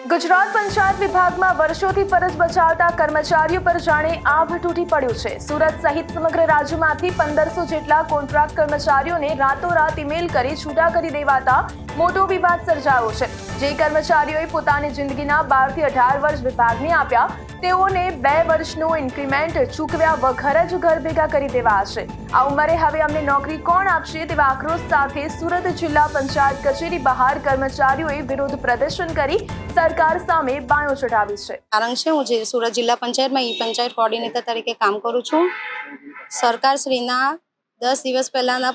ગુજરાત પંચાયત વિભાગમાં વર્ષોથી ફરજ બજાવતા કર્મચારીઓ પર જાણે આભ તૂટી પડ્યું છે। સુરત સહિત સમગ્ર રાજ્યમાંથી 1500 જેટલા કોન્ટ્રાક્ટ કર્મચારીઓને રાતોરાત ઈમેલ કરી છૂટા કરી દેવાતા મોટો વિવાદ સર્જાયો છે। જે કર્મચારીઓએ પોતાની જિંદગીના 12 થી 18 વર્ષ વિભાગને આપ્યા તેઓને 2 વર્ષનું ઇન્ક્રીમેન્ટ ચૂકવ્યા વગર જ ઘર ભેગા કરી દેવાયા છે। આ ઉંમરે હવે અમને નોકરી કોણ આપશે તેવા આક્રોશ સાથે સુરત જિલ્લા પંચાયત કચેરી બહાર કર્મચારીઓએ વિરોધ પ્રદર્શન કરી સરકાર સામે બાયો ચઢાવી છે। કારણ છે હું સુરત જિલ્લા પંચાયતમાં પંચાયત કોઓર્ડિનેટર તરીકે કામ કરું છું। સરકારશ્રીના 10 દિવસ પહેલાના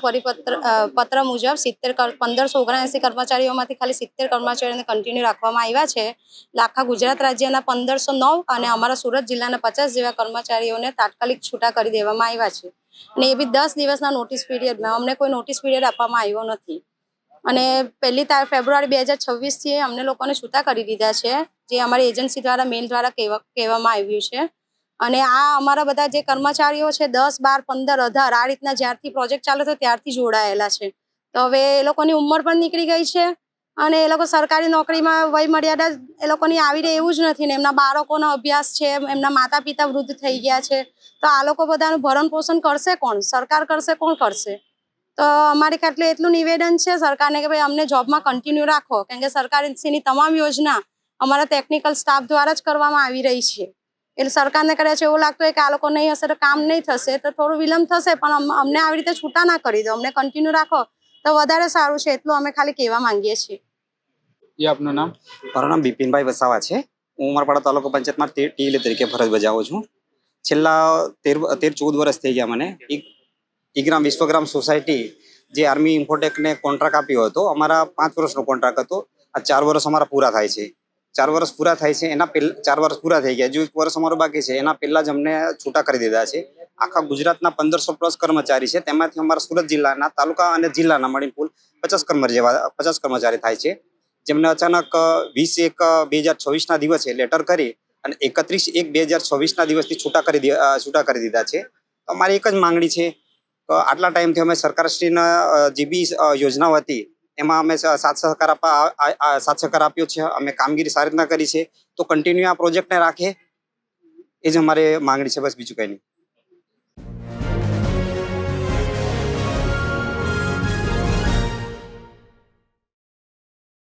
પત્ર મુજબ 1579 કર્મચારીઓમાંથી ખાલી 70 કર્મચારીઓને કન્ટિન્યુ રાખવામાં આવ્યા છે। આખા ગુજરાત રાજ્યના 1509 અને અમારા સુરત જિલ્લાના 50 જેવા કર્મચારીઓને તાત્કાલિક છૂટા કરી દેવામાં આવ્યા છે અને એ બી 10 દિવસના નોટિસ પીરિયડમાં। અમને કોઈ નોટિસ પીરિયડ આપવામાં આવ્યો નથી અને 1 ફેબ્રુઆરી 2026 થી અમને લોકોને છૂટા કરી દીધા છે, જે અમારી એજન્સી દ્વારા મેલ દ્વારા કહેવામાં આવ્યું છે। અને આ અમારા બધા જે કર્મચારીઓ છે 10, 12, 15, 18 આ રીતના જ્યારથી પ્રોજેક્ટ ચાલુ થયો ત્યારથી જોડાયેલા છે। તો હવે એ લોકોની ઉંમર પણ નીકળી ગઈ છે અને એ લોકો સરકારી નોકરીમાં વય મર્યાદા એ લોકોની આવી રહે એવું જ નથી ને એમના બાળકોનો અભ્યાસ છે, એમના માતા પિતા વૃદ્ધ થઈ ગયા છે, તો આ લોકો બધાનું ભરણ પોષણ કરશે કોણ? સરકાર કરશે, કોણ કરશે? તો અમારી ખાતે એટલું નિવેદન છે સરકારને કે ભાઈ અમને જોબમાં કન્ટિન્યુ રાખો, કેમ કે સરકારની તમામ યોજના અમારા ટેકનિકલ સ્ટાફ દ્વારા જ કરવામાં આવી રહી છે। એટલે સરકારને કરે છે એવું લાગતું હોય કે આ લોકો નહીં હશે તો કામ નહીં થશે, તો થોડું વિલંબ થશે, પણ અમને આવી રીતે છૂટા ના કરી દો, અમને કન્ટિન્યુ રાખો તો વધારે સારું છે, એટલું અમે ખાલી કહેવા માંગીએ છીએ। ये आपનું નામ? મારું નામ બિપિનભાઈ વસાવા છે। હું ઉમરપાડા તાલુકા પંચાયતમાં ટીએલએ તરીકે ફરજ બજાવું છું। છેલ્લા 13-14 વર્ષ થઈ ગયા મને। ઈગ્રામ વિશ્વગ્રામ સોસાયટી જે આર્મી ઇન્ફોટેકને કોન્ટ્રાક્ટ આપ્યો હતો, અમારા 5 વર્ષનો કોન્ટ્રાક્ટ હતો। આ 4 વર્ષ અમારા પૂરા થાય છે। 4 વર્ષ પૂરા થાય છે એના પહેલા 4 વર્ષ પૂરા થઈ ગયા, જો 1 વર્ષ અમારો બાકી છે, એના પહેલા જ અમને છૂટા કરી દીધા છે। આખા ગુજરાતના 1500 પ્લસ કર્મચારી છે, તેમાંથી અમારા સુરત જિલ્લાના તાલુકા અને જિલ્લાના મળીને કુલ 50 કર્મચારી થાય છે, જેમને અચાનક 20/1/2026 ના દિવસે લેટર કરી અને 31/1/2026 ના દિવસથી છૂટા કરી દીધા છે। તો અમારી એક જ માંગણી છે કે આટલા ટાઈમથી અમે સરકારશ્રીના જે બી યોજનાઓ હતી એમાં અમે સાથ સહકાર આપ્યો છે, અમે કામગીરી સારી રીતના કરી છે, તો કન્ટિન્યુ આ પ્રોજેક્ટને રાખે, એ જ અમારે માંગણી છે, બસ બીજું કંઈ નહીં।